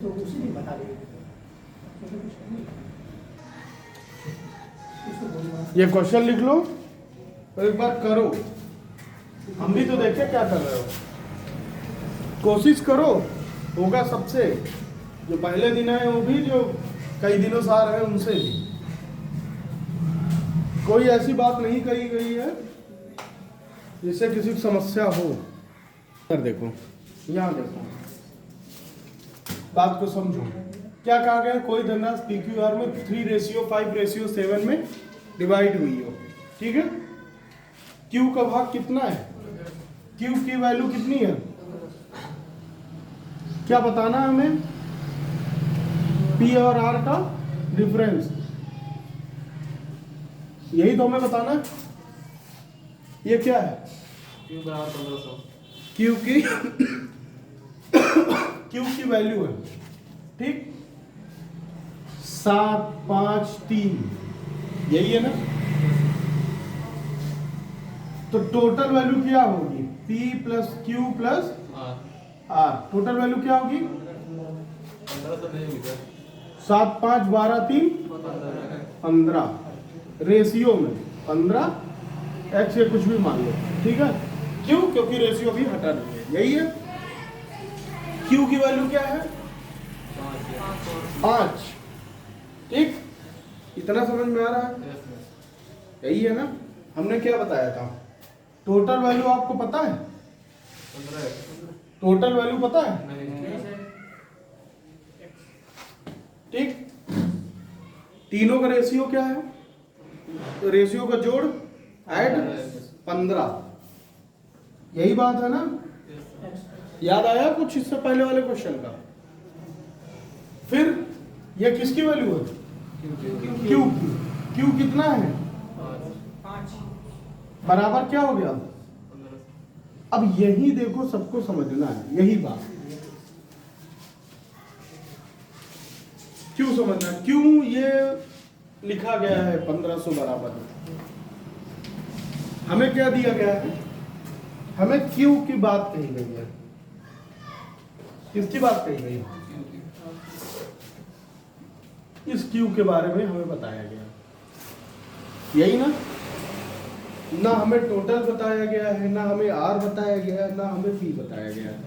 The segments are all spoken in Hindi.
तो उसी दिन बता देंगे। ये क्वेश्चन लिख लो और एक बार करो। हम भी तो देखे क्या कर रहे हो, कोशिश करो, होगा सबसे। जो पहले दिन है वो भी, जो कई दिनों से आ रहे हैं उनसे भी। कोई ऐसी बात नहीं कही गई है जिससे किसी को समस्या हो। इधर देखो, यहाँ देखो, बात को समझो। क्या कहा गया? कोई धनराशि PQR में 3:5:7 में डिवाइड हुई हो, ठीक है। Q का भाग कितना है? Q की वैल्यू कितनी है? क्या बताना है हमें? P और R का डिफरेंस, यही तो हमें बताना है। ये क्या है? Q बराबर 1500। Q की वैल्यू है, ठीक, 753, यही है ना। तो टोटल वैल्यू क्या होगी? P plus Q plus R। Total value क्या होगी? 1500 नहीं होगी सर। 7 5 12 3 15, रेशियो में 15, x या कुछ भी मान लो, ठीक है। क्यों? क्योंकि रेशियो भी हटा नहीं है, यही है। Q की वैल्यू क्या है? 5, ठीक। इतना समझ में आ रहा है? यही है ना। हमने क्या बताया था? टोटल वैल्यू आपको पता है? 15 टोटल वैल्यू पता है, नहीं। ठीक। तीनों का रेशियो क्या है? तो रेशियो का जोड़, ऐड 15, यही बात है ना। याद आया कुछ इससे पहले वाले क्वेश्चन का? फिर ये किसकी वैल्यू है? Q की। Q कितना है? 5 बराबर क्या हो गया? अब यही देखो, सबको समझना है यही बात। क्यों समझना? क्यों ये लिखा गया है 1500 बराबर? हमें क्या दिया गया है? हमें Q की बात कही गई है। किसकी बात कही गई है? इस Q के बारे में हमें बताया गया, यही ना। ना हमें टोटल बताया गया है, ना हमें R बताया गया है, ना हमें P बताया गया है,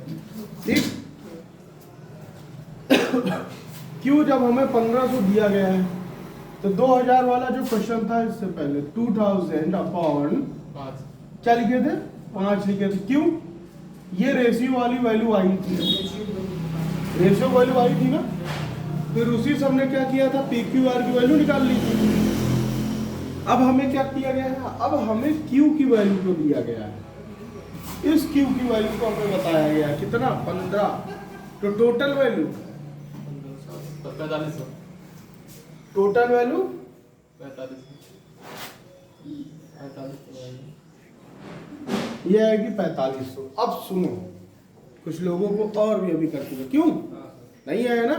ठीक। Q जब हमें 1500 दिया गया है तो 2000 वाला जो क्वेश्चन था इससे पहले 2000 अपॉन 5 क्या लिखे थे? 5 लिखे थे। क्यों? ये रेशियो वाली वैल्यू आई थी, रेशियो वैल्यू आई थी ना। फिर उसी से हमने क्या किया था? PQR की वैल्यू निकाल ली थी। अब हमें क्या किया गया है? अब हमें Q की वैल्यू को दिया गया है। इस Q की वैल्यू को हमें बताया गया है कितना? 15। तो टोटल वैल्यू, 4500। टोटल वैल्यू 4500 ये आएगी 4500। अब सुनो, कुछ लोगों को और भी अभी कर चुके, क्यों नहीं आया ना?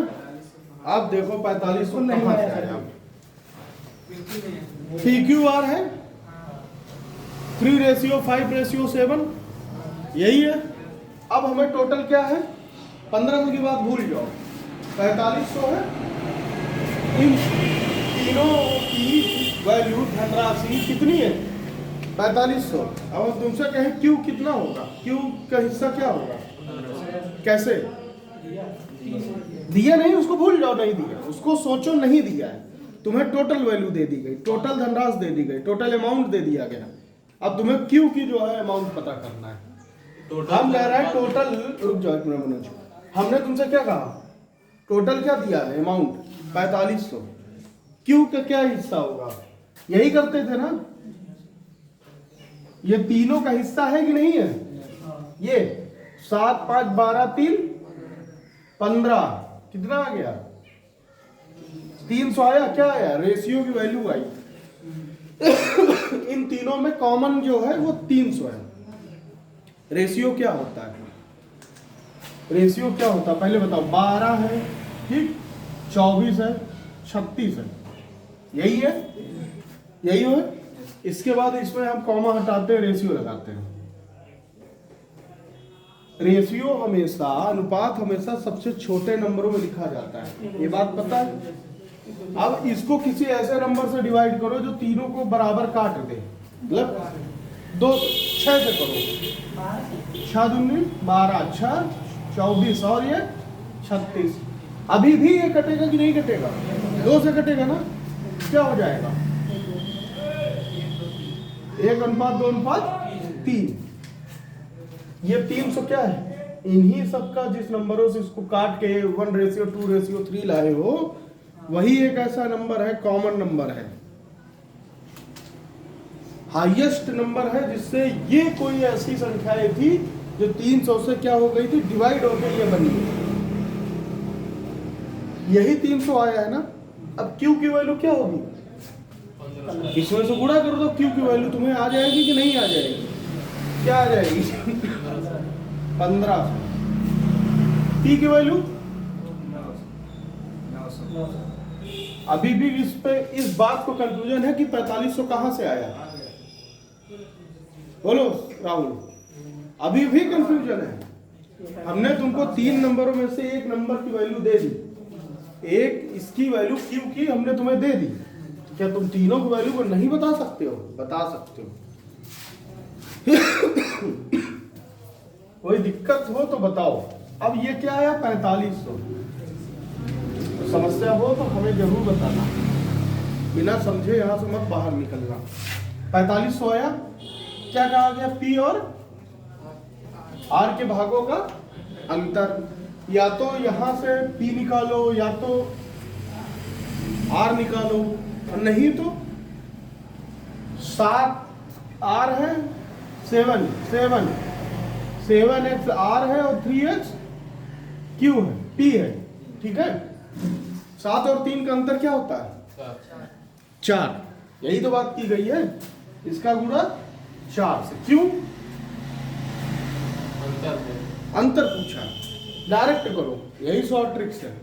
आप देखो 4500 नहीं आया। PQR है 3:5:7, यही है। अब हमें टोटल क्या है? 1500 की बात भूल जाओ, 4500 है। इन तीनों की वैल्यू धनराशि कितनी है? 4500। अब हम तुमसे कहें Q कितना होगा? Q का हिस्सा क्या होगा? कैसे? दिया नहीं, उसको भूल जाओ, नहीं दिया उसको, सोचो नहीं दिया है। तुम्हें टोटल वैल्यू दे दी गई, टोटल धनराशि दे दी गई, टोटल अमाउंट दे दिया गया। अब तुम्हें Q की जो है अमाउंट पता करना है। हम कह रहे हैं टोटल, रुक जाओ एक मिनट मनोज, हमने तुमसे क्या कहा? टोटल क्या दिया है? अमाउंट 4500। Q का क्या हिस्सा होगा? यही करते थे ना। ये तीनों का हिस्सा है कि नहीं है? ये 7 5 12 3 15, कितना आ गया? 300 आया। क्या आया? रेशियो की वैल्यू आई। इन तीनों में कॉमन जो है वो 300 है। रेशियो क्या होता है? रेशियो क्या होता है पहले बताओ? 12 है, ठीक, 24 है, 36 है, यही है, यही है। इसके बाद इसमें हम कॉमा हटाते हैं, रेशियो लगाते हैं। रेशियो हमेशा, अनुपात हमेशा सबसे छोटे नंबरों में लिखा जाता है, ये बात पता है। अब इसको किसी ऐसे नंबर से डिवाइड करो जो तीनों को बराबर काट दे, मतलब 6 से करो, 6 दूनी 12, 6 24 और ये 36। अभी भी ये कटेगा कि नहीं कटेगा? 2 से कटेगा ना, क्या हो जाएगा? 1:2:3। ये 300 क्या है? इन्हीं सबका जिस नंबरों से इसको काट के 1:2:3 लाए हो, वही एक ऐसा नंबर है, कॉमन नंबर है, हाईएस्ट नंबर है, जिससे ये कोई ऐसी संख्याएं थी जो 300 से क्या हो गई थी, डिवाइड होकर ये बनी। यही 300 आया है ना। अब Q की वैल्यू क्या होगी? इसमें से गुणा करो तो Q की वैल्यू तुम्हें आ जाएगी कि नहीं आ जाएगी? क्या आ जाएगी? 1500। P की वैल्यू अभी भी इस बात को कंफ्यूजन है कि 4500 कहां से आया? बोलो राहुल, अभी भी कंफ्यूजन है। हमने तुमको 3 नंबरों में से एक नंबर की वैल्यू दे दी, एक इसकी वैल्यू Q की हमने तुम्हें दे दी, क्या तुम तीनों की वैल्यू को नहीं बता सकते हो? बता सकते हो। कोई दिक्कत हो तो बताओ। अब ये क्या आया? 4500। तो समस्या हो तो हमें जरूर बताना, बिना समझे यहां से मत बाहर निकलना। 4500 आया, क्या कहा गया? P और R के भागों का अंतर। या तो यहां से P निकालो या तो R निकालो, नहीं तो 7 R है, 7x R है और 3x Q है, P है, ठीक है। 7 और 3 का अंतर क्या होता है? 4। यही तो बात की गई है, इसका गुणा 4 से। क्यों? अंतर पूछा, डायरेक्ट करो, यही शॉर्ट ट्रिक्स है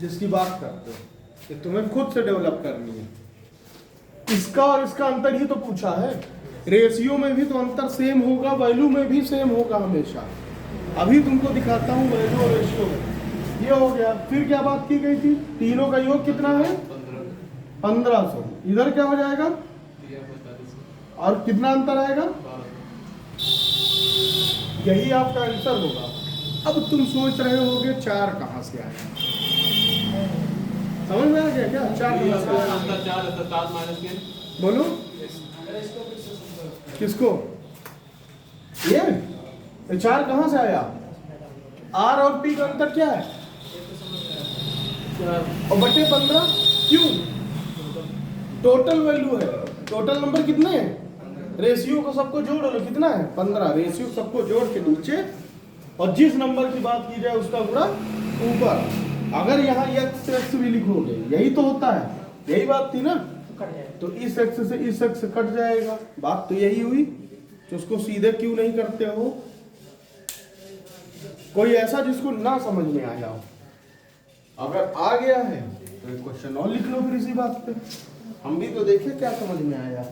जिसकी बात करते हो, कि तुम्हें खुद से डेवलप करनी है। इसका और इसका अंतर ही तो पूछा है। रेशियो में भी तो अंतर सेम होगा, वैल्यू में भी सेम होगा हमेशा। अभी तुमको दिखाता हूँ वैल्यू और रेशियो में। ये हो गया। फिर क्या बात की गई थी? तीनों का योग कितना है? 1500। इधर क्या हो जाएगा? और कितना अंतर आएगा? यही आपका आंसर होगा। अब तुम सोच रहे होगे 4 कहां से आया? समझ में आ गया क्या? 4 कहां से आया? बोलो किसको? ये 4 कहां से आया? R और P का अंतर क्या है? और बटे 15। क्यों? टोटल वैल्यू है। टोटल नंबर कितने हैं? रेशियो को सबको जोड़ लो, कितना है? 15। रेशियो सबको जोड़ के नीचे, और जिस नंबर की बात की जाए उसका गुणा ऊपर। अगर यहाँ x भी लिखोगे, यही तो होता है, यही बात थी ना। तो इस x से इस x कट जाएगा, बात तो यही हुई। तो उसको सीधे क्यों नहीं करते हो? कोई ऐसा जिसको ना समझ में आया हो। अगर आ गया है तो एक क्वेश्चन और लिख लो फिर इसी बात पे। हम भी तो देखें क्या समझ में आया।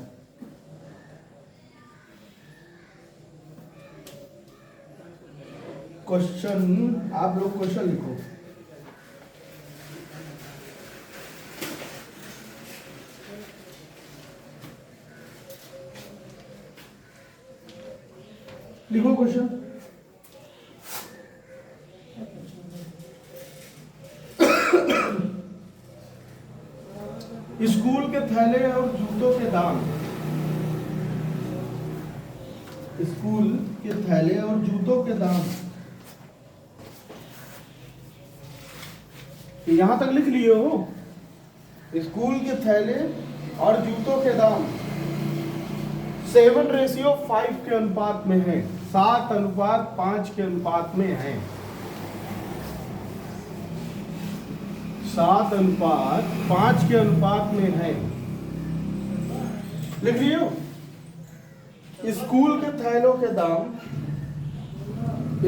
क्वेश्चन, आप लोग क्वेश्चन लिखो। लिखो क्वेश्चन। स्कूल के थैले और जूतों के दाम। स्कूल के थैले और जूतों के दाम, यहां तक लिख लिए हो। स्कूल के थैले और जूतों के दाम 7:5 के अनुपात में है, 7:5 के अनुपात में है। 7:5 के अनुपात में है। लिख लिए हो। स्कूल के थैलों के दाम,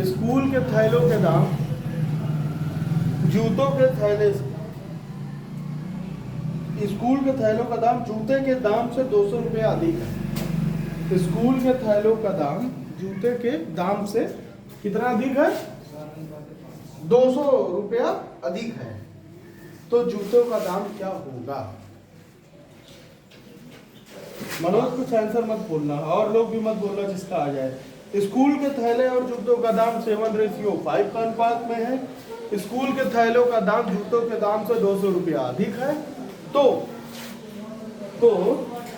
स्कूल के थैलों के दाम जूतों के थैले, स्कूल के थैलों का दाम जूते के दाम से 200 रुपये अधिक है। स्कूल के थैलों का दाम जूते के दाम से कितना अधिक है? 200 रुपया अधिक है। तो जूतों का दाम क्या होगा? मनोज कुछ आंसर मत बोलना और लोग भी मत बोलना जिसका आ जाए। स्कूल के थैले और जूतों का दाम 7:5 का अनुपात में है। स्कूल के थैलों का दाम जूतों के दाम से 200 रुपया अधिक है। तो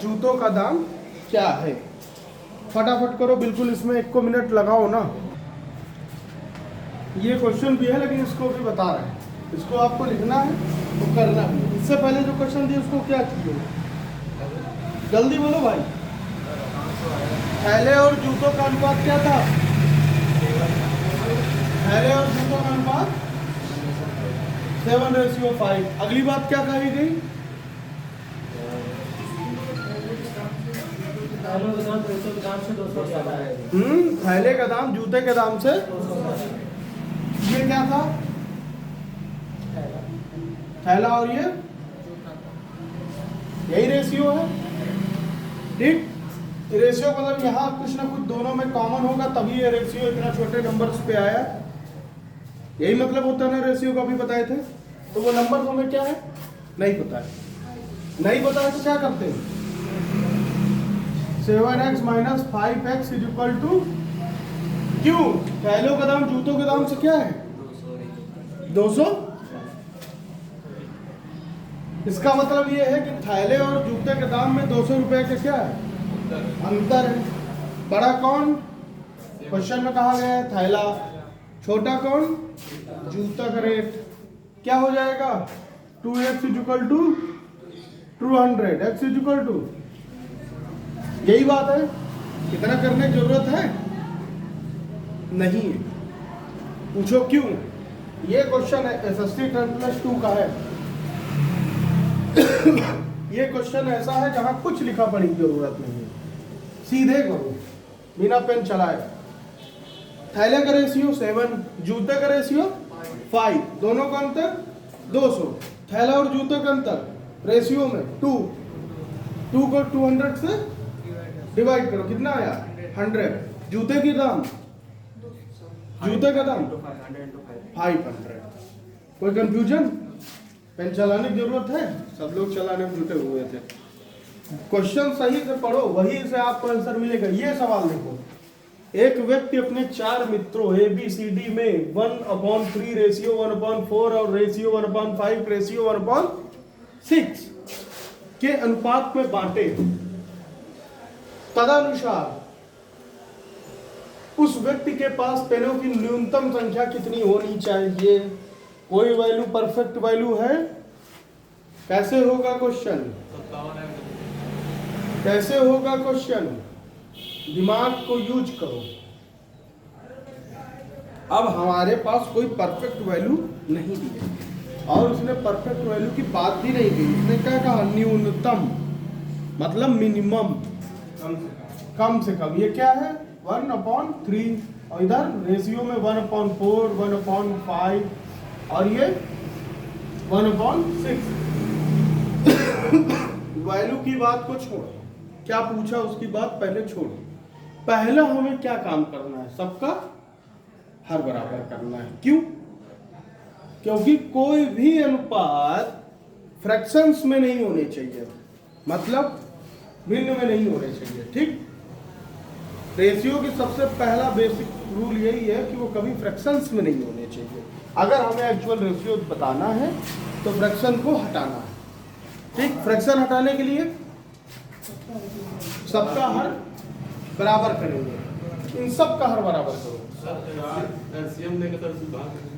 जूतों का दाम क्या है? फटाफट करो, बिल्कुल इसमें 1 मिनट लगाओ ना। ये क्वेश्चन भी है लेकिन इसको भी बता रहे हैं, इसको आपको लिखना है तो करना भी है। इससे पहले जो क्वेश्चन दिए उसको क्या किए? जल्दी बोलो भाई। थैले और जूतों का अनुपात क्या था? थैले और जूतों का अनुपात 7:5। अगली बात क्या कही गई? थैले का दाम जूते के दाम से, ये क्या था? थैला और ये यही रेशियो है, ठीक। रेशियो मतलब यहाँ कुछ ना कुछ दोनों में कॉमन होगा तभी ये रेशियो इतना छोटे नंबर्स पे आया। यही मतलब होता है ना रेशियो का भी बताए थे। तो वो नंबर हमें क्या है नहीं पता है, नहीं पता है तो क्या करते हैं? 7x - 5x = क्यों? थैलों का दाम जूतों के दाम से क्या है? 200। इसका मतलब ये है कि थैले और जूते के दाम में 200 रुपए का क्या है? अंतर है। बड़ा कौन? क्वेश्चन में कहा गया है थैला, छोटा कौन? जूता का रेट क्या हो जाएगा? 2x = 200, x = यही बात है। कितना करने की जरूरत है? नहीं है। पूछो क्यों? ये क्वेश्चन है SST 10+2 का है। ये क्वेश्चन ऐसा है जहां कुछ लिखा पढ़ी की जरूरत नहीं है, सीधे करो बिना पेन चलाए। थैले का रेशियो 7, जूते का रेशियो 5, दोनों का अंतर 200। थैला और जूते का अंतर रेशियो में 2 को 200 से डिवाइड करो, कितना आया? 100। जूते की दाम, जूते का दाम 500। कोई कंफ्यूजन? पेन चलाने की जरूरत है? सब लोग चलाने में जुटे हुए थे। क्वेश्चन सही से पढ़ो, वही से आपको आंसर मिलेगा। ये सवाल देखो, एक व्यक्ति अपने 4 मित्रों ABCD में 1/3 रेशियो 1/4 और रेशियो 1/5 रेशियो 1/6 के अनुपात में बांटे। तदनुसार उस व्यक्ति के पास पेनों की न्यूनतम संख्या कितनी होनी चाहिए? कोई वैल्यू परफेक्ट वैल्यू है? कैसे होगा क्वेश्चन? कैसे होगा क्वेश्चन? दिमाग को यूज करो। अब हमारे पास कोई परफेक्ट वैल्यू नहीं दी है और उसने परफेक्ट वैल्यू की बात भी नहीं की। उसने क्या कहा? न्यूनतम, मतलब मिनिमम, कम से कम। ये क्या है? 1/3 और इधर रेशियो में 1/4 1/5 और ये 1/6। वैल्यू की बात को छोड़, क्या पूछा उसकी बात पहले छोड़ो। पहला हमें क्या काम करना है? सबका हर बराबर करना है। क्यों? क्योंकि कोई भी अनुपात फ्रैक्शंस में नहीं होने चाहिए, मतलब भिन्न में नहीं होने चाहिए, ठीक। रेशियो की सबसे पहला बेसिक रूल यही है कि वो कभी फ्रैक्शंस में नहीं होने चाहिए। अगर हमें एक्चुअल रेशियो बताना है तो फ्रैक्शन को हटाना है, ठीक। फ्रैक्शन हटाने के लिए सबका हर बराबर करेंगे। इन सब का हर बराबर करो।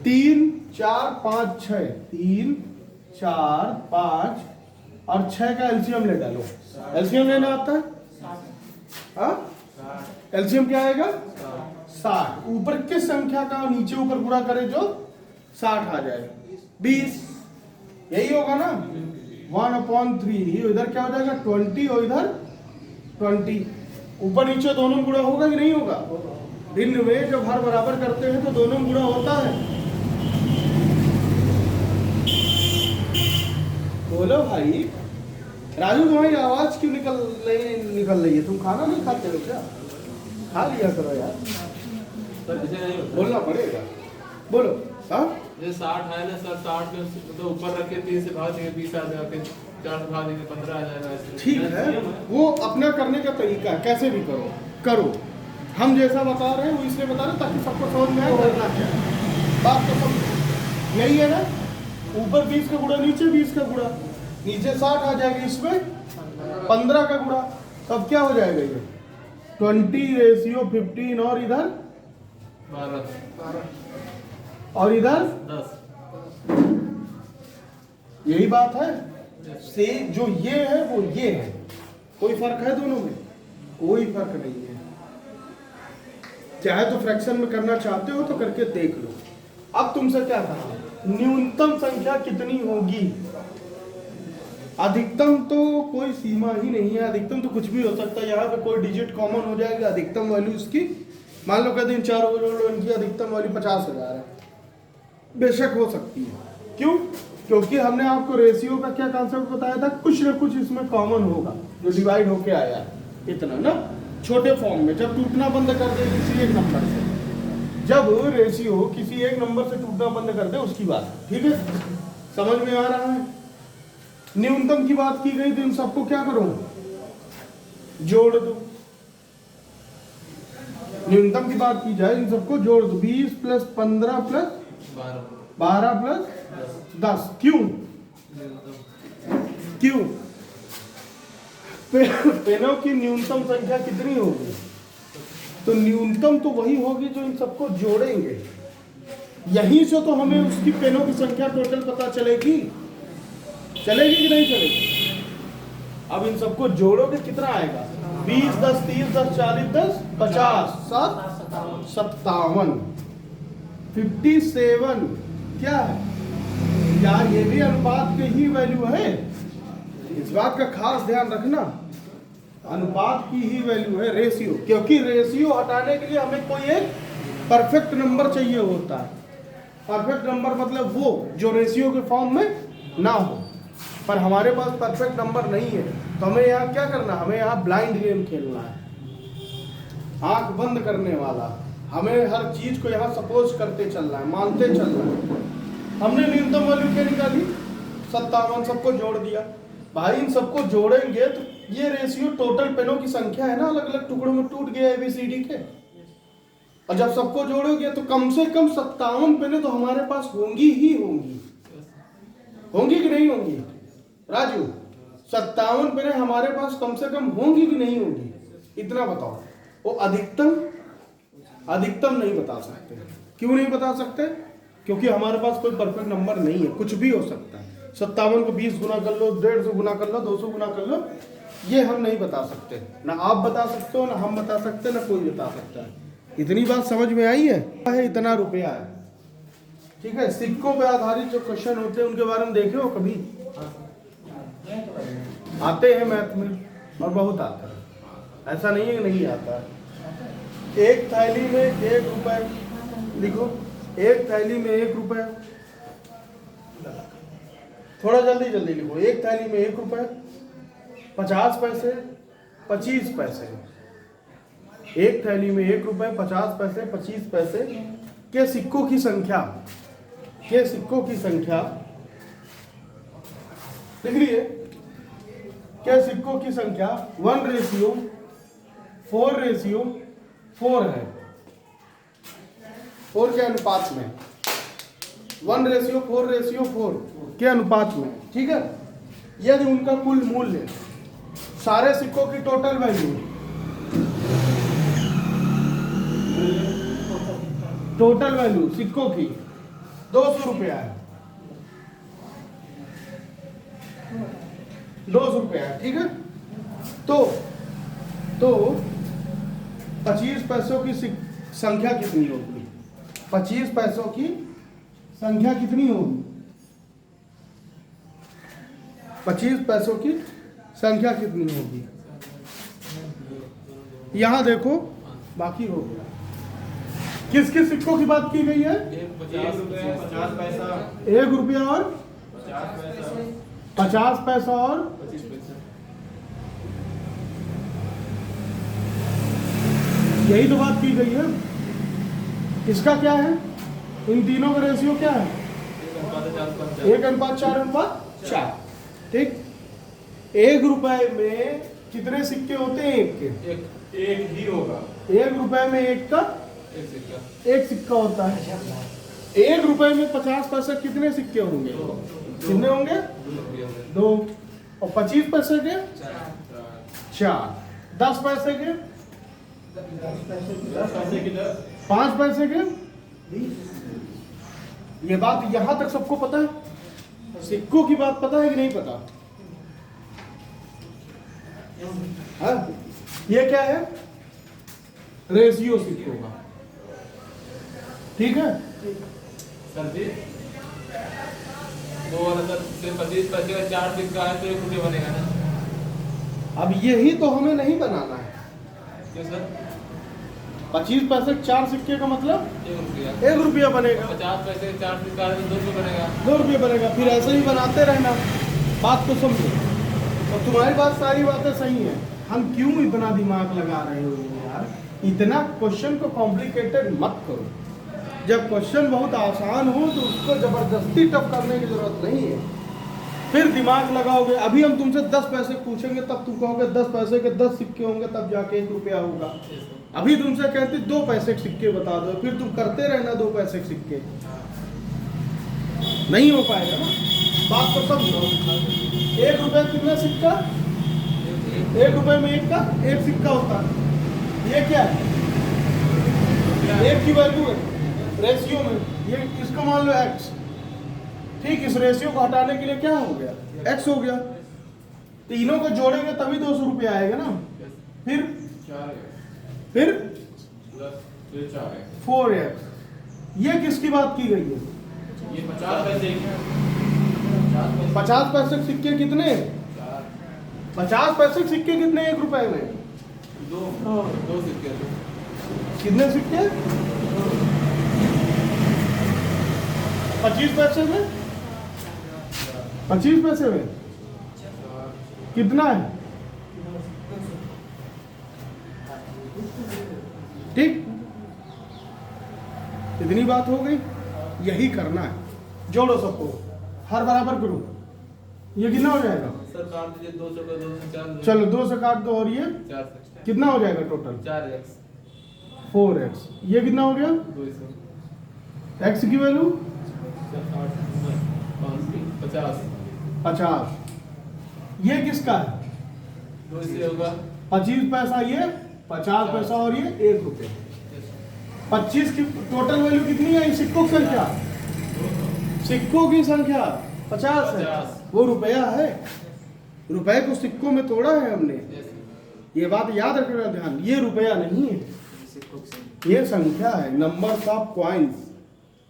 3, 4, 5, 6, 3, 4, 5 और 6 का एलसीएम ले डालो। एलसीएम लेना आता है? हाँ, एलसीएम क्या आएगा? 60। ऊपर किस संख्या का नीचे ऊपर पूरा करे जो 60 आ जाए? 20। यही होगा ना? 1/3 इधर क्या हो जाएगा? 20 और इधर 20। ऊपर नीचे दोनों गुणा होगा कि नहीं होगा? भिन्न में जब हर बराबर करते हैं तो दोनों गुणा होता है। बोलो भाई। राजू तुम्हारी आवाज क्यों निकल रही है? तुम खाना नहीं खाते हो क्या? खा लिया करो यार। सर ऐसे नहीं होता। बोलना पड़ेगा, बोलो। हाँ, जैसे 60 है ना सर, 60 के तो ऊपर रख के 3 से भाग देंगे 20 आ जाएगा, फिर 4 से भाग देंगे 15 आ जाएगा ऐसे। ठीक है, वो अपना करने का तरीका है, कैसे भी करो करो। हम जैसा बता रहे हैं वो इसलिए बता रहे हैं ताकि सबको समझ में आए करना क्या है। बात तो सब यही है ना, ऊपर 20 का गुणा, नीचे 20 का गुणा, नीचे 60 आ जाएगा, इसमें 15 का गुणा, तब क्या हो जाएगा ये 20:15 और इधर 12 और इधर 10। यही बात है। से जो ये है वो ये है, कोई फर्क है दोनों में? कोई फर्क नहीं है। चाहे तो फ्रैक्शन में करना चाहते हो तो करके देख लो। अब तुमसे क्या कहा, न्यूनतम संख्या कितनी होगी? अधिकतम तो कोई सीमा ही नहीं है, अधिकतम तो कुछ भी हो सकता है। यहाँ पे कोई डिजिट कॉमन हो जाएगा, अधिकतम वैल्यू उसकी मान लो कहते हैं 4 इनकी अधिकतम वैल्यू 50,000 है, बेशक हो सकती है। क्यों? क्योंकि हमने आपको रेशियो का क्या कॉन्सेप्ट बताया था, कुछ ना कुछ इसमें कॉमन होगा जो डिवाइड होके आया है, इतना ना छोटे फॉर्म में। जब टूटना बंद कर दे किसी एक नंबर से, जब रेशियो किसी एक नंबर से टूटना बंद कर दे उसकी बात, ठीक है? समझ में आ रहा है? न्यूनतम की बात की गई तो इन सबको क्या करो, जोड़ दो। न्यूनतम की बात की जाए इन सबको जोड़ दो, 20 + 15 + 12 + 10। क्यों? क्यों? पेनों की न्यूनतम संख्या कितनी होगी? तो न्यूनतम तो वही होगी जो इन सबको जोड़ेंगे। यहीं से तो हमें उसकी पेनों की संख्या टोटल पता चलेगी। चलेगी कि नहीं चलेगी? अब इन सबको जोड़ोगे कितना आएगा? 20 10 30 10 40 10 50 7 57 57 क्या है यार? ये भी अनुपात के ही वैल्यू है, इस बात का खास ध्यान रखना। अनुपात की ही वैल्यू है रेशियो, क्योंकि रेशियो हटाने के लिए हमें कोई एक परफेक्ट नंबर चाहिए होता है। परफेक्ट नंबर मतलब वो जो रेशियो के फॉर्म में ना हो, पर हमारे पास परफेक्ट नंबर नहीं है। तो हमें यहाँ क्या करना, हमें यहाँ ब्लाइंड गेम खेलना है, आंख बंद करने वाला। हमें हर चीज को यहाँ सपोज करते चलना है, मानते चलना है। हमने न्यूनतम वैल्यू क्या निकाली? 57, सबको जोड़ दिया। भाई इन सबको जोड़ेंगे तो ये रेशियो टोटल पेनों की संख्या है ना, अलग अलग टुकड़ों में टूट गया ABCD के, और जब सबको जोड़ोगे तो कम से कम 57 पेनें तो हमारे पास होंगी ही होंगी। होंगी कि नहीं होंगी राजू? 57 पेनें हमारे पास कम से कम होंगी कि नहीं होंगी? इतना बताओ। वो अधिकतम नहीं बता सकते। क्यों नहीं बता सकते? क्योंकि हमारे पास कोई परफेक्ट नंबर नहीं है, कुछ भी हो सकता है। 57 को 20 गुना कर लो, 150 गुना कर लो, 200 गुना कर लो, ये हम नहीं बता सकते। ना आप बता सकते हो, ना हम बता सकते, ना कोई बता सकता है। इतनी बात समझ में आई है? इतना रुपया है, ठीक है? सिक्कों पे आधारित जो क्वेश्चन होते हैं उनके बारे में देखे हो कभी? आते हैं मैथ में, और बहुत आता है, ऐसा नहीं है कि नहीं आता है। एक थैली में 1 रुपए लिखो, एक थैली में 1 रुपए, थोड़ा जल्दी जल्दी लिखो। एक थैली में 1 रुपए, 50 पैसे, 25 पैसे। एक थैली में 1 रुपए, 50 पैसे, 25 पैसे के सिक्कों की संख्या, के सिक्कों की संख्या लिख लिए। के सिक्कों की संख्या 1:4 है। 4 के अनुपात में, 1:4 के अनुपात में, ठीक है? यदि उनका कुल मूल्य, सारे सिक्कों की टोटल वैल्यू, सिक्कों की 200 रुपया है, 200 रुपया है, ठीक है? तो 25 पैसों की संख्या कितनी होगी? 25 पैसों की संख्या कितनी होगी? 25 पैसों की संख्या कितनी होगी? यहां देखो, बाकी हो गया। किस किस सिक्कों की बात की गई है? 50 पैसा, 1 रुपया और 50 पैसा और 25 पैसा। यही तो बात की गई है। इसका क्या है? इन तीनों का रेशियो क्या है? 1:4:4। ठीक। 1 रुपए में कितने सिक्के होते हैं? एक के एक ही होगा। 1 रुपए में एक का एक सिक्का होता है। 1 रुपए में 50 पैसे कितने सिक्के होंगे? कितने होंगे? 2। और 25 पैसे के 4। 10 पैसे के 5 पैसे के। ये बात यहां तक सबको पता है? सिक्कों की बात पता है कि नहीं पता? हाँ? ये क्या है? रेशियो सिक्कों का। ठीक है सर जी, 2 वाला सर सिर्फ 25 पैसे का 4 सिक्का है तो 1 रुपया बनेगा ना? अब यही तो हमें नहीं बनाना है। क्यों सर? 25 पैसे के 4 सिक्के का मतलब 1 रुपया। 1 रुपया बनेगा। 50 पैसे के 4 सिक्का है तो 2 रुपया बनेगा। 2 रुपये बनेगा। फिर ऐसे ही बनाते रहना। बात तो समझो। और तुम्हारी बात सारी बातें सही है। हम क्यों इतना दिमाग लगा रहे हो यार? इतना क्वेश्चन को कॉम्प्लिकेटेड मत करो। जब क्वेश्चन बहुत आसान हो तो उसको जबरदस्ती टफ करने की जरूरत नहीं है। फिर दिमाग लगाओगे। अभी हम तुमसे 10 पैसे पूछेंगे तब तुम कहोगे 10 पैसे के 10 सिक्के होंगे तब जाके 1 रुपया होगा। अभी तुमसे कहते 2 पैसे के सिक्के बता दो, फिर तुम करते रहना 2 पैसे के सिक्के। नहीं हो पाएगा ना। बात तो समझो। 1 रुपया कितना सिक्का? 1 रुपए में एक का एक सिक्का होता है। ये क्या है? एक की वैल्यू है रेशियो में। ये इसको मान लो x। ठीक। इस रेशियो को हटाने के लिए क्या हो गया? x हो गया। तीनों को जोड़ेंगे तभी 200 रुपया आएगा ना। फिर 4x। ये किसकी बात की गई है? ये 50 पैसे की। 50 पैसे के सिक्के कितने? 50 पैसे के सिक्के कितने 1 रुपए में? 2 सिक्के। कितने सिक्के? 25 पैसे में? 25 पैसे में कितना है? ठीक। इतनी बात हो गई। यही करना है। जोड़ो सबको, हर बराबर करो। ये कितना हो जाएगा? सर काट दीजिए 2 से 2 से 4। चलो 2 से काट दो। और ये 4 से कितना हो जाएगा टोटल? 4x। 4x। ये कितना हो गया? 200। x की वैल्यू 50। ये किसका है? 2 से होगा 25 पैसा, ये 50 पैसा और ये 1 रुपये। 25 की टोटल वैल्यू कितनी है? सिक्कों की संख्या, सिक्कों की संख्या 50 है। वो रुपया है। रुपए को सिक्कों में तोड़ा है हमने। ये बात याद रखना ध्यान। ये रुपया नहीं है, ये संख्या है। नंबर्स ऑफ कॉइन्स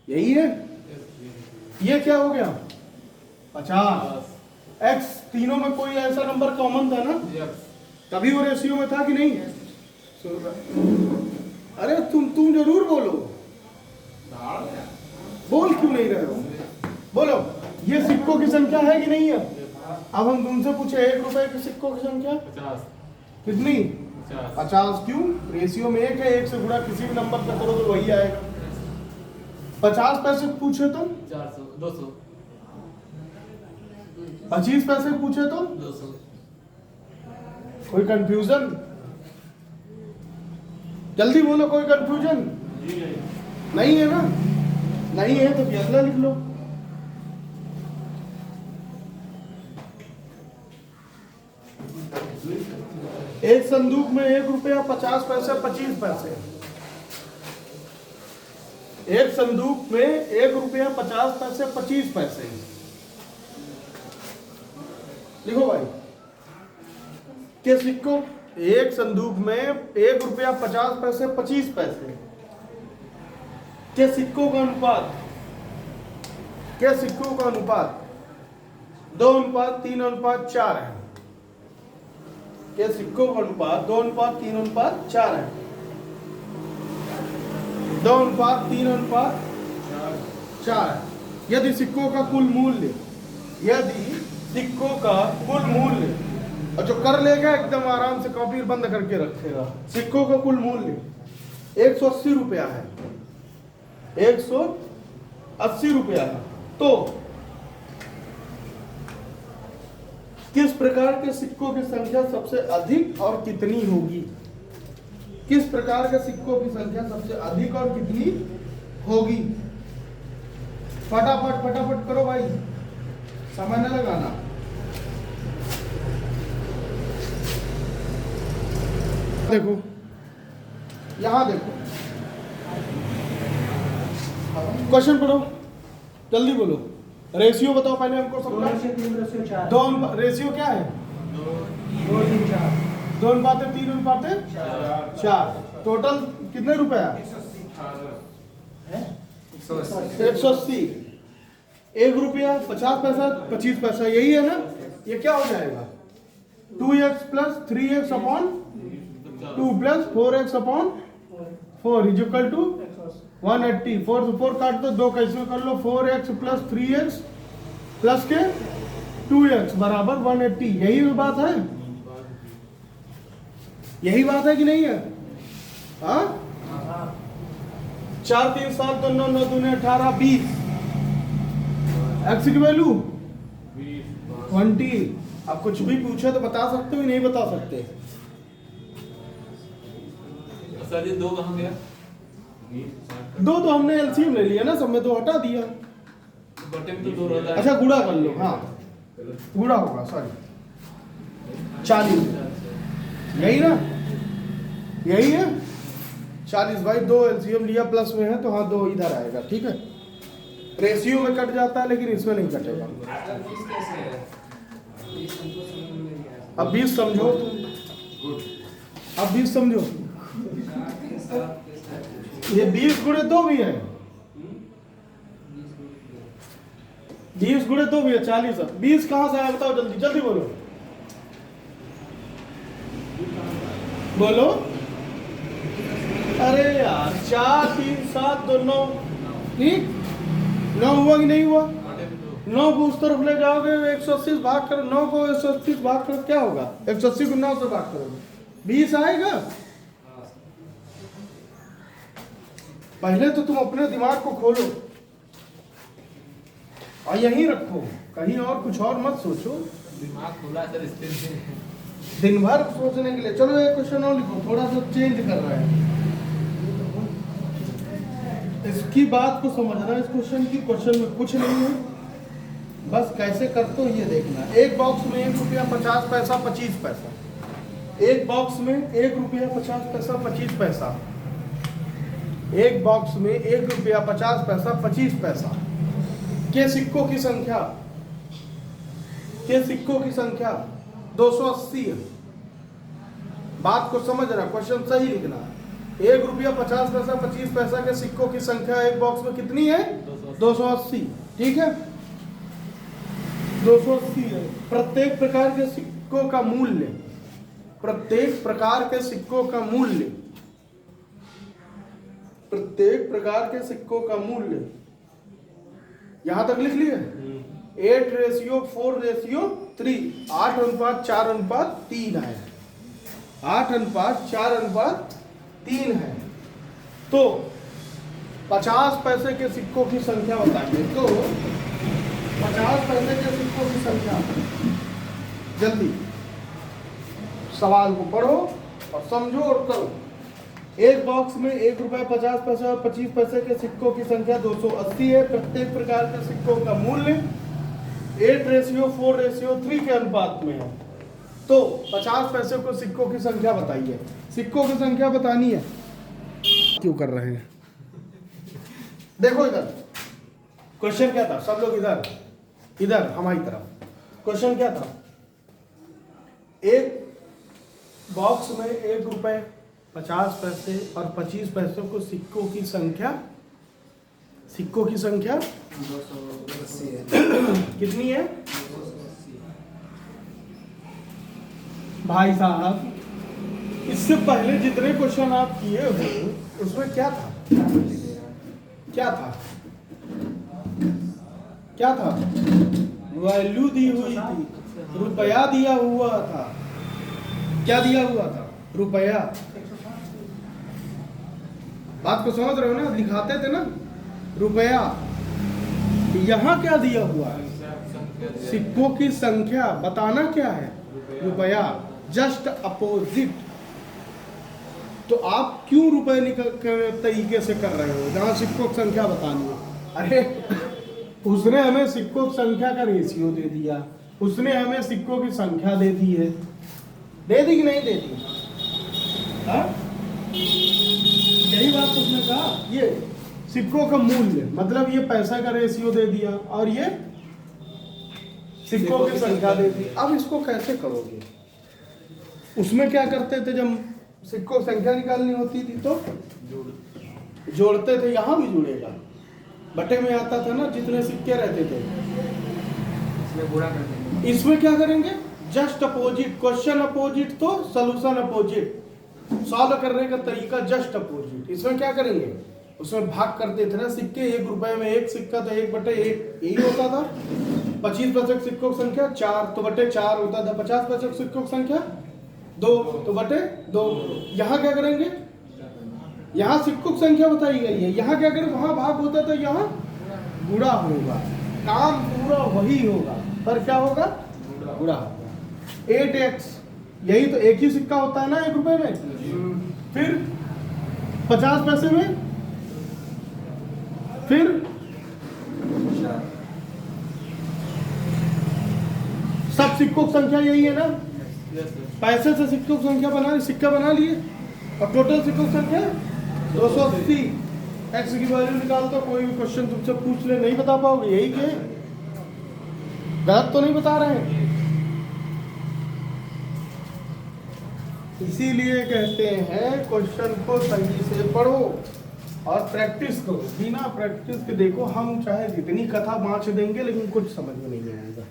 यही है। ये क्या हो गया? 50। x तीनों में कोई ऐसा नंबर कॉमन था ना? तभी वो रेशियो में था कि नहीं? अरे तुम जरूर बोलो। बोल क्यों नहीं रहे हो? बोलो। ये सिक्कों की संख्या है कि नहीं है? अब हम तुमसे पूछे 1 रुपए के सिक्कों की संख्या 50। कितनी? 50। क्यों? रेशियो में 1 है। 1 से गुणा किसी भी नंबर से करो तो वही आएगा। 50 पैसे पूछे तो 400 200। 25 पैसे पूछे तो 200। कोई कंफ्यूजन? जल्दी बोलो, कोई कंफ्यूजन नहीं है ना? नहीं है तो फैसला लिख लो। एक संदूक में 1 रुपया 50 पैसे 25 पैसे। एक संदूक में 1 रुपया 50 पैसे 25 पैसे। लिखो भाई के सिक्कों। एक संदूक में 1 रुपया 50 पैसे 25 पैसे के सिक्कों का अनुपात, के सिक्कों का अनुपात 2:3:4 है। के सिक्कों का अनुपात 2:3:4 है। 2:3:4 है। यदि सिक्कों का कुल मूल्य, यदि सिक्कों का कुल मूल्य, और जो कर लेगा एकदम आराम से कॉपी बंद करके रखेगा। सिक्कों का कुल मूल्य 180 रुपया है। 180 रुपया है। तो किस प्रकार के सिक्कों की संख्या सबसे अधिक और कितनी होगी? किस प्रकार के सिक्कों की संख्या सबसे अधिक और कितनी होगी? फटाफट फटाफट करो भाई, समय न लगाना। देखो यहां देखो, क्वेश्चन पढ़ो, जल्दी बोलो। रेशियो बताओ पहले हमको सबका। 2 रेशियो क्या है? 2:3:4। टोटल कितने रुपया? 180। 1 रुपया 50 पैसा 25 पैसा, यही है ना? ये क्या हो जाएगा? 2x plus 3x upon 2 plus 4x upon 4 is equal to 180। 4 से 4 काट दो, 2 कैसे कर लो? 4x प्लस 3x प्लस के 2x बराबर 180। यही बात है, यही बात है कि नहीं है? हाँ, 4 3 7 2 9 9 2 18 20। एक्स की वैल्यू 20। अब कुछ भी पूछे तो बता सकते हो, नहीं बता सकते? सर ये 2 कहाँ गया? 2 तो हमने एलसीएम ले लिया ना, सब में 2 हटा दिया। बटे में तो 2 रहता है। अच्छा गुणा कर लो, हाँ गुणा होगा, सॉरी 40। यही ना, यही है 40 भाई। 2 एलसीएम लिया, प्लस में है तो हाँ 2 इधर आएगा, ठीक है। रेशियो में कट जाता है लेकिन इसमें नहीं कटेगा। अब 20 समझो, अब 20 समझो। ये 20 गुणे 2 भी है, 20 गुणे 2 भी है 40 है। 20 कहां से आया बताओ, जल्दी जल्दी बोलो, बोलो। अरे यार 4 3 7 2 9, ठीक 9 हुआ कि नहीं हुआ? 9 को उस तरफ ले जाओगे, 180 भाग करो, 9 को 180 भाग करो, क्या होगा? 180 को 9 से भाग करोगे, 20 आएगा। पहले तो तुम अपने दिमाग को खोलो और यहीं रखो, कहीं और कुछ और मत सोचो। दिमाग खुला सर, दिन भर सोचने के लिए। चलो एक क्वेश्चन और लिखो, थोड़ा सा चेंज कर रहा है। इसकी बात को समझना, इस क्वेश्चन की, क्वेश्चन में कुछ नहीं है, बस कैसे करते हो ये देखना। एक बॉक्स में 1 रुपया 50 पैसा 25 पैसा, एक बॉक्स में 1 रुपया 50 पैसा 25 पैसा, एक बॉक्स में 1 रुपया 50 पैसा 25 पैसा के सिक्कों की संख्या, के सिक्कों की संख्या 280 है। बात को समझना, क्वेश्चन सही लिखना। 1 रुपया 50 पैसा 25 पैसा के सिक्कों की संख्या एक बॉक्स में कितनी है? 280, ठीक है 280 है। प्रत्येक प्रकार के सिक्कों का मूल्य, प्रत्येक प्रकार के सिक्कों का मूल्य, प्रत्येक प्रकार के सिक्कों का मूल्य, यहां तक लिख लिए? 8:4:3, 8:4:3 है, 8:4:3 है। तो 50 पैसे के सिक्कों की संख्या बताइए। तो 50 पैसे के सिक्कों की संख्या, जल्दी सवाल को पढ़ो और समझो और करो। एक बॉक्स में 1 रुपया 50 पैसे और 25 पैसे के सिक्कों की संख्या 280 है। प्रत्येक प्रकार के सिक्कों का मूल्य 8:4:3 के अनुपात में है। तो 50 पैसे को सिक्कों की संख्या बताइए। सिक्कों की संख्या बतानी है, क्यों कर रहे हैं? देखो इधर क्वेश्चन क्या था, सब लोग इधर इधर हमारी तरफ। क्वेश्चन क्या था? एक बॉक्स में 1 रुपए 50 पैसे और 25 पैसों को सिक्कों की संख्या, सिक्कों की संख्या 280 है। कितनी है भाई साहब? इससे पहले जितने क्वेश्चन आप किए हो उसमें क्या था? क्या था? क्या था? वैल्यू दी हुई थी, रुपया दिया हुआ था। क्या दिया हुआ था? रुपया। बात को समझ रहे हो ना? लिखाते थे ना, रुपया। यहाँ क्या दिया हुआ है? सिक्कों की संख्या। बताना क्या है? रुपया। Just opposite. तो आप क्यों रुपए निकल तरीके से कर रहे हो जहाँ सिक्कों की संख्या बतानी है? अरे उसने हमें सिक्कों की संख्या का रेशियो दे दिया, उसने हमें सिक्कों की संख्या दे दी है, दे दी कि नहीं दे दी? हाँ? यही बात उसने कहा। ये सिक्कों का मूल्य मतलब ये पैसा का रेशियो दे दिया और ये सिक्कों की संख्या दे दी। अब इसको कैसे करोगे? उसमें क्या करते थे जब सिक्कों की संख्या निकालनी होती थी तो जोड़ते थे। यहाँ भी जुड़ेगा, बटे में आता था ना जितने सिक्के रहते थे, इसमें गुणा कर देंगे। इसमें क्या करेंगे? Just opposite. क्वेश्चन अपोजिट तो सॉल्यूशन अपोजिट। सॉल्व करने का तरीका जस्ट अपोजिट। इसमें क्या करेंगे? उसमें भाग करते थे ना सिक्के। 1 रुपए में 1 सिक्का तो 1/1 यही होता था। 25% सिक्कों की संख्या 4 तो बटे 4 होता था। 50% सिक्कों की संख्या 2 तो बटे 2। यहाँ क्या करेंगे? यहाँ सिक्कों की संख्या बताई गई है, यहाँ क्या करें? वहाँ भाग होता था, यहाँ गुणा होगा। काम पूरा वही होगा पर क्या होगा? गुणा होगा। 8x, यही तो एक ही सिक्का होता है ना 1 रुपए में। फिर 50 पैसे में, फिर सब सिक्कों की संख्या यही है ना। पैसे से सिक्कों की संख्या सिक्का बना लिए और टोटल सिक्कों की संख्या 280। एक्स की वैल्यू निकाल दो। कोई भी क्वेश्चन तुमसे पूछ ले नहीं बता पाओगे। यही के गलत तो नहीं बता रहे हैं। इसीलिए कहते हैं क्वेश्चन को सही से पढ़ो और प्रैक्टिस करो। बिना प्रैक्टिस के देखो हम चाहे जितनी कथा बाँच देंगे लेकिन कुछ समझ में नहीं आएगा।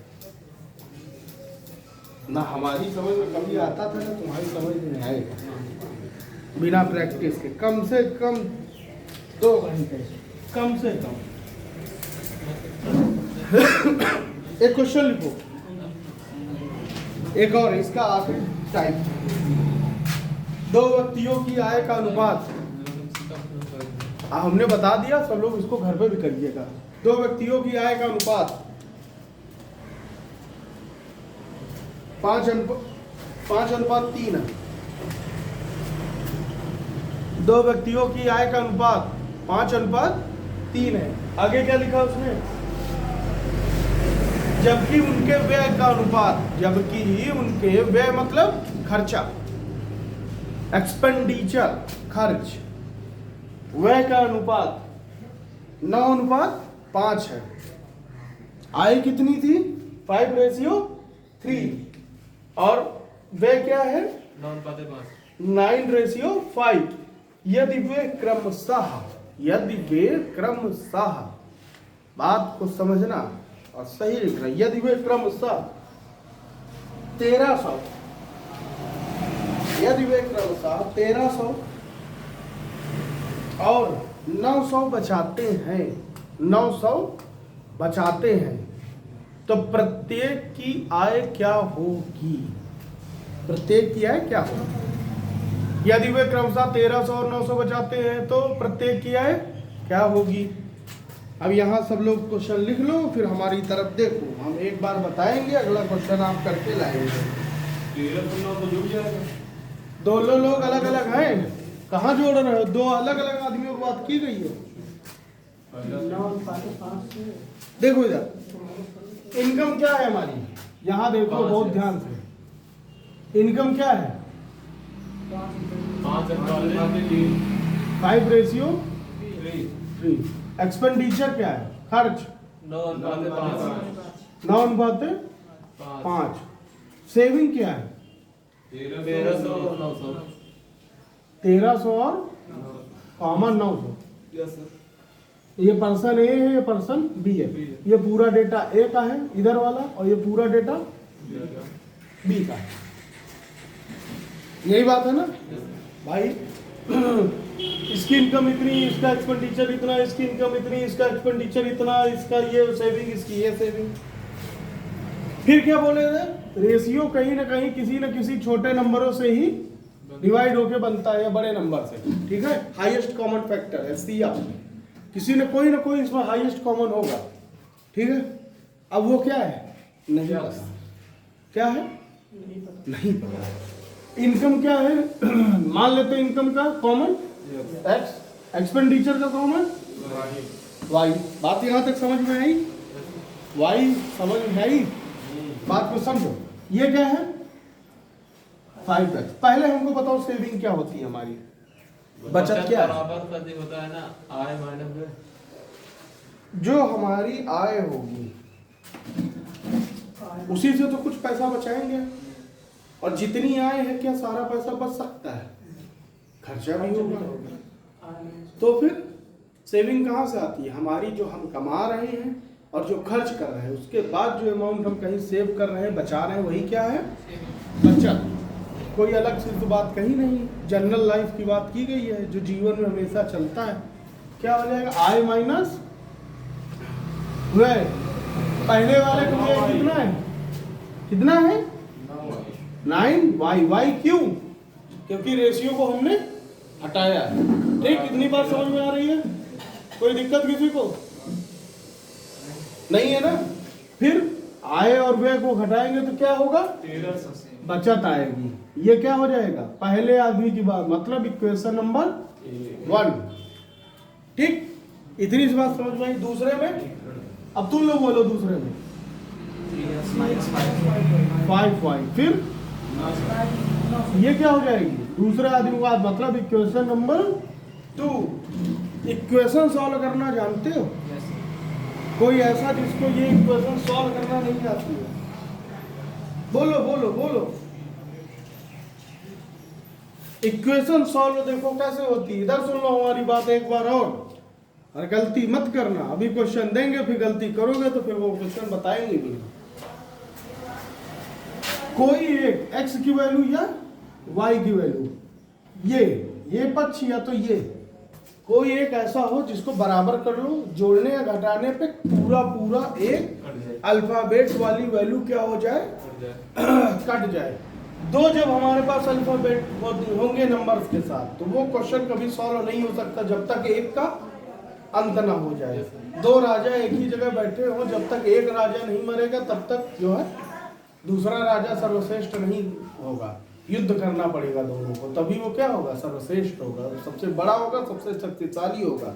ना हमारी समझ में कभी आता था ना तुम्हारी समझ में आएगा। बिना प्रैक्टिस के कम से कम 2 घंटे, कम से कम। एक क्वेश्चन लिखो, एक और इसका आखिरी टाइप। 2 व्यक्तियों की आय का अनुपात। हमने बता दिया, सब लोग इसको घर पे भी करिएगा। 2 व्यक्तियों की आय का अनुपात 5:3 है। 2 व्यक्तियों की आय का अनुपात 5:3 है। आगे क्या लिखा उसने? जबकि उनके व्यय का अनुपात, जबकि उनके व्यय मतलब खर्चा, एक्सपेंडिचर, खर्च, व्यय का अनुपात 9:5 है। आय कितनी थी? 5:3 और व्यय क्या है? 9:5। यदि वे क्रमशः, बात को समझना और सही लिखना, यदि वे क्रमशः 1300, यदि वे क्रमशः 1300 और 900 बचाते हैं, 900 बचाते हैं, तो प्रत्येक की आय क्या होगी? प्रत्येक की आय क्या होगी? यदि वे क्रमशः 1300 और 900 बचाते हैं तो प्रत्येक की आय क्या होगी? अब यहाँ सब लोग क्वेश्चन लिख लो, फिर हमारी तरफ देखो। हम एक बार बताएंगे, अगला क्वेश्चन आप करके लाएंगे। 13 तो जुड़ जाएगा। 2 लोग अलग अलग हैं, कहाँ जोड़ रहे हो? 2 अलग अलग आदमियों की बात की गई है। देखो इधर इनकम क्या है हमारी, यहाँ देखो बहुत ध्यान से। इनकम क्या है? 5:3। एक्सपेंडिचर क्या है? खर्च 9:5। सेविंग क्या है? 1300 और कॉमन 900। ये पर्सन ए है, ये पर्सन बी है। ये पूरा डेटा ए का है इधर वाला, और ये पूरा डेटा बी का है। यही बात है ना भाई? इसकी इनकम इतनी, इसका एक्सपेंडिचर इतना, इसकी इनकम इतनी, इसका एक्सपेंडिचर इतना, इसका ये सेविंग, इसकी ये सेविंग। फिर क्या बोले थे? रेशियो कहीं ना कहीं किसी न किसी छोटे नंबरों से ही डिवाइड होके बनता है या बड़े नंबर से। ठीक है, हाईएस्ट कॉमन फैक्टर है CR। किसी ने कोई ना कोई इसमें हाईएस्ट कॉमन होगा, ठीक है। अब वो क्या है नहीं पता, क्या है नहीं पता। इनकम क्या है मान लेते हैं, इनकम का कॉमन एक्स, एक्सपेंडिचर का कॉमन वाई। बात यहाँ तक समझ में आई? वाई समझ में आई? बात को समझो। ये क्या है 5x। पहले हमको बताओ सेविंग क्या होती है हमारी, बचत क्या है? बराबर का होता है ना आय माइनस व्यय। जो हमारी आय होगी उसी से तो कुछ पैसा बचाएंगे, और जितनी आय है क्या सारा पैसा बच सकता है? खर्चा भी होगा। तो फिर सेविंग कहाँ से आती है? हमारी जो हम कमा रहे हैं और जो खर्च कर रहे हैं उसके बाद जो अमाउंट हम कहीं सेव कर रहे हैं, बचा रहे हैं, वही क्या है? बचत। कोई अलग से तो बात कही नहीं, जनरल लाइफ की बात की गई है जो जीवन में हमेशा चलता है। क्या हो जाएगा? आय माइनस व्यय। पहले वाले का व्यय कितना है? कितना है? 9y। y क्यों? क्योंकि रेशियो को हमने हटाया है। ठीक, कितनी बार समझ में आ रही है? कोई दिक्कत किसी को नहीं है ना? फिर आय और व्यय को घटाएंगे तो क्या होगा? बचत आएगी। ये क्या हो जाएगा? पहले आदमी की बात, मतलब इक्वेशन नंबर 1। ठीक, इतनी सी बात समझ में आई। दूसरे में अब तुम लोग बोलो, दूसरे में 5y। फिर ये क्या हो जाएगी? दूसरे आदमी की बात, मतलब इक्वेशन नंबर 2। इक्वेशन सॉल्व करना जानते हो? कोई ऐसा जिसको ये इक्वेशन सॉल्व करना नहीं आती है? बोलो बोलो बोलो। इक्वेशन सॉल्व देखो कैसे होती है। इधर सुन लो हमारी बात एक बार और गलती मत करना। अभी क्वेश्चन देंगे, फिर गलती करोगे तो फिर वो क्वेश्चन बताएंगे भी। कोई एक x की वैल्यू या y की वैल्यू, ये पक्ष या तो ये कोई एक ऐसा हो जिसको बराबर कर लो, जोड़ने या घटाने पे पूरा एक अल्फाबेट वाली वैल्यू क्या हो जाए? कट जाए। दो जब हमारे पास अल्फाबेट होंगे नंबर्स के साथ, तो वो क्वेश्चन कभी सॉल्व नहीं हो सकता जब तक एक का अंत ना हो जाए। दो राजा एक ही जगह बैठे हो, जब तक एक राजा नहीं मरेगा तब तक जो है दूसरा राजा सर्वश्रेष्ठ नहीं होगा। युद्ध करना पड़ेगा दोनों को, तभी वो क्या होगा? सर्वश्रेष्ठ होगा, सबसे बड़ा होगा, सबसे शक्तिशाली होगा,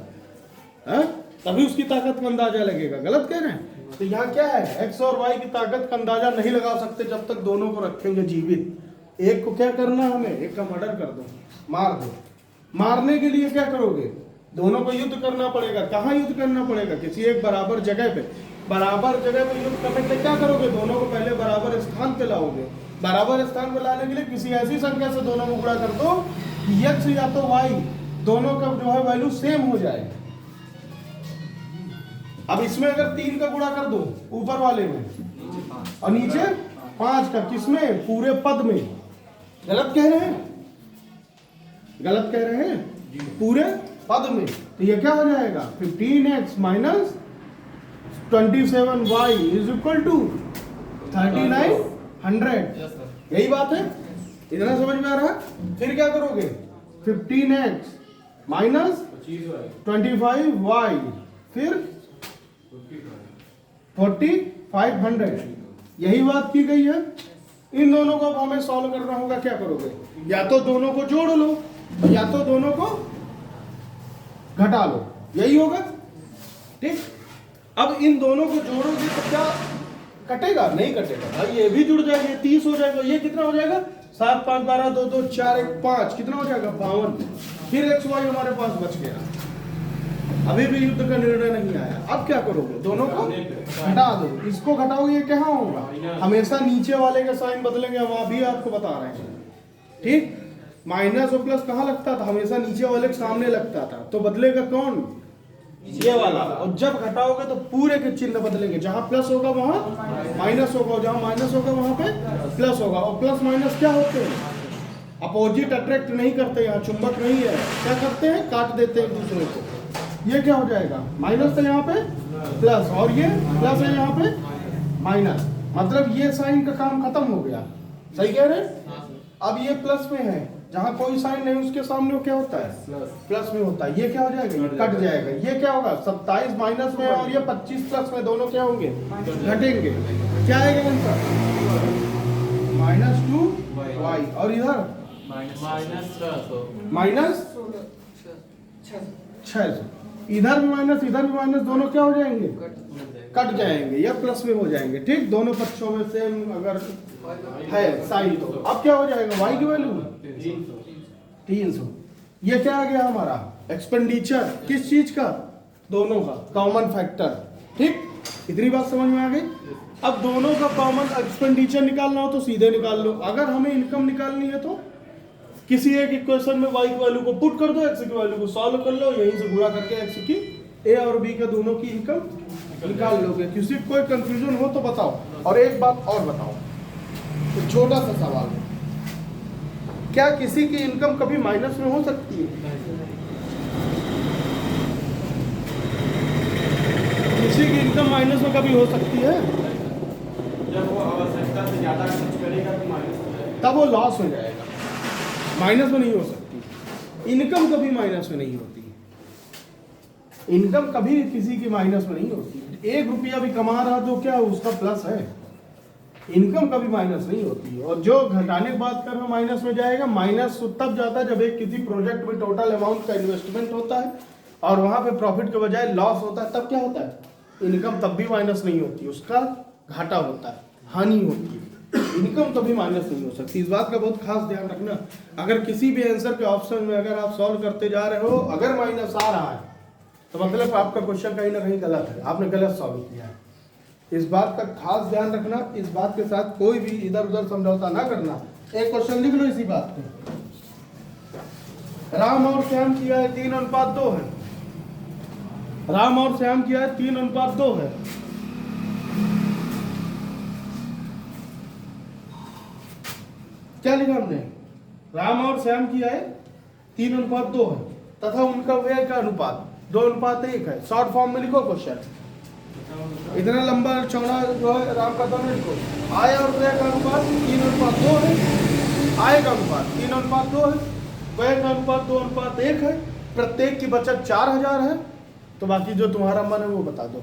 है? तभी उसकी ताकत का अंदाजा लगेगा। गलत कह रहे हैं? तो यहाँ क्या है? एक्स और वाई की ताकत का अंदाजा नहीं लगा सकते जब तक दोनों को रखेंगे जीवित। एक को क्या करना, हमें एक का मर्डर कर दो, मार दो। मारने के लिए क्या करोगे? दोनों को युद्ध करना पड़ेगा। कहाँ युद्ध करना पड़ेगा? किसी एक बराबर जगह पे। बराबर जगह पे युद्ध करने के लिए क्या करोगे? दोनों को पहले बराबर स्थान पे लाओगे। बराबर स्थान पे लाने के लिए किसी ऐसी संख्या से दोनों को गुणा कर दो कि x या तो y दोनों का जो है वैल्यू सेम हो जाए। अब इसमें अगर 3 का गुणा कर दो ऊपर वाले में और नीचे 5 का, किसमें? पूरे पद में। गलत कह रहे हैं? गलत कह रहे हैं? पूरे पद में। तो ये क्या हो जाएगा? 15x minus 27y is equal to 3900। यही बात है? इतना समझ में आ रहा है? फिर क्या करोगे? 15x माइनस 25y फिर 4500। यही बात की गई है। इन दोनों को अब हमें सॉल्व करना होगा। क्या करोगे? या तो दोनों को जोड़ लो या तो दोनों को घटा लो, यही होगा। ठीक, अब इन दोनों को जोड़ोगे तो क्या कटेगा? नहीं कटेगा भाई, ये भी जुड़ जाएगा, ये 30 हो जाएगा। ये कितना हो जाएगा? 7 5 12 2 2 4 1 5 कितना हो जाएगा? 52। फिर एक्स वाई हमारे पास बच गया। अभी भी युद्ध का निर्णय नहीं आया। अब क्या करोगे? दोनों को घटा दो। इसको घटाओगे, ये क्या होगा? हमेशा नीचे वाले के साइन बदलेंगे, हम अभी आपको बता रहे हैं। ठीक, माइनस और प्लस कहाँ लगता था? हमेशा नीचे वाले के सामने लगता था। तो बदलेगा कौन? ये वाला। और जब घटाओगे तो पूरे के चिन्ह बदलेंगे। जहां प्लस होगा वहां माइनस होगा, जहां माइनस होगा वहां पे प्लस होगा। और प्लस माइनस क्या होते हैं? अपोजिट अट्रैक्ट नहीं करते, यहाँ चुंबक नहीं है। क्या करते हैं? काट देते हैं एक दूसरे को। ये क्या हो जाएगा? माइनस है यहाँ पे प्लस, और ये प्लस है यहाँ पे माइनस। मतलब ये साइन का काम खत्म हो गया। सही कह रहे हैं? अब ये प्लस में है, जहाँ कोई साइन नहीं उसके सामने वो क्या होता है, प्लस प्लस में होता है। ये क्या हो जाएगा, ये कट जाएगा। ये क्या होगा, 27 माइनस में और ये 25 प्लस में, दोनों क्या होंगे, घटेंगे। क्या आएगा आंसर, -2y। और इधर माइनस 600 माइनस 600। इधर भी माइनस इधर भी माइनस, दोनों क्या हो जाएंगे, कट जाएंगे या प्लस में हो जाएंगे। ठीक, दोनों पक्षों में सेम अगर है साइन तो अब क्या हो जाएगा, y की वैल्यू 300। ये क्या आ गया हमारा, एक्सपेंडिचर किस चीज का, दोनों का कॉमन फैक्टर। ठीक, इतनी बात समझ में आ गई। अब दोनों का कॉमन एक्सपेंडिचर निकालना हो तो सीधे निकाल लो। अगर हमें इनकम निकालनी है तो किसी एक इक्वेशन में y की वैल्यू को पुट कर दो, x की वैल्यू को सॉल्व कर लो, यहीं से गुणा करके x की a और b का दोनों की इनकम निकाल लोगे। किसी कोई कंफ्यूजन हो तो बताओ। और एक बात और बताओ, एक छोटा सा सवाल है, क्या किसी की इनकम कभी माइनस में हो सकती है, किसी की इनकम माइनस में कभी हो सकती है, जब वो आवश्यकता से ज्यादा खर्च करेगा तो माइनस हो जाएगा, तब वो लॉस हो जाएगा, माइनस में नहीं हो सकती। इनकम कभी माइनस में नहीं होती, इनकम कभी किसी की माइनस में नहीं होती। 1 रुपया भी कमा रहा तो क्या उसका प्लस है, इनकम कभी माइनस नहीं होती। और जो घटाने की बात कर रहे हो माइनस में जाएगा, माइनस तब जाता है जब एक किसी प्रोजेक्ट में टोटल अमाउंट का इन्वेस्टमेंट होता है और वहां पे प्रॉफिट के बजाय लॉस होता है, तब क्या होता है, इनकम तब भी माइनस नहीं होती, उसका घाटा होता है, हानि होती है। इनकम कभी माइनस नहीं हो सकती, इस बात का बहुत खास ध्यान रखना। अगर किसी भी आंसर के ऑप्शन में अगर आप सॉल्व करते जा रहे हो अगर माइनस आ रहा है तो मतलब आपका क्वेश्चन कहीं ना कहीं गलत है, आपने गलत सॉल्व किया है। इस बात का खास ध्यान रखना, इस बात के साथ कोई भी इधर उधर समझौता ना करना। एक क्वेश्चन लिख लो इसी बात पे। राम और श्याम किया है 3:2 है, राम और श्याम किया है 3:2 है। क्या लिखा हमने, राम और श्याम किया है 3:2 है तथा उनका व्यय का अनुपात 2:1 है। शॉर्ट फॉर्म में लिखो क्वेश्चन, इतना लंबा चौड़ा जो है राम का दोनों लिखो। आय और व्यय का अनुपात 3:2 है, आय का अनुपात 3:2 है, व्यय का अनुपात 2:1 है। प्रत्येक की बचत 4000 है, तो बाकी जो तुम्हारा मन है वो बता दो।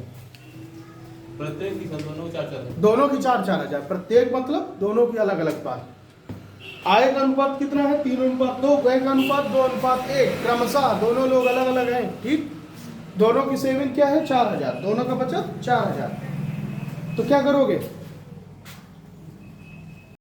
प्रत्येक की दोनों 4-4 दोनों की 4-4 प्रत्येक मतलब दोनों की अलग अलग बात। आय का अनुपात कितना है 3:2, व्यय का अनुपात 2:1, क्रमशः दोनों लोग अलग अलग हैं। ठीक, दोनों की सेविंग क्या है 4000, दोनों का बचत 4000। तो क्या करोगे,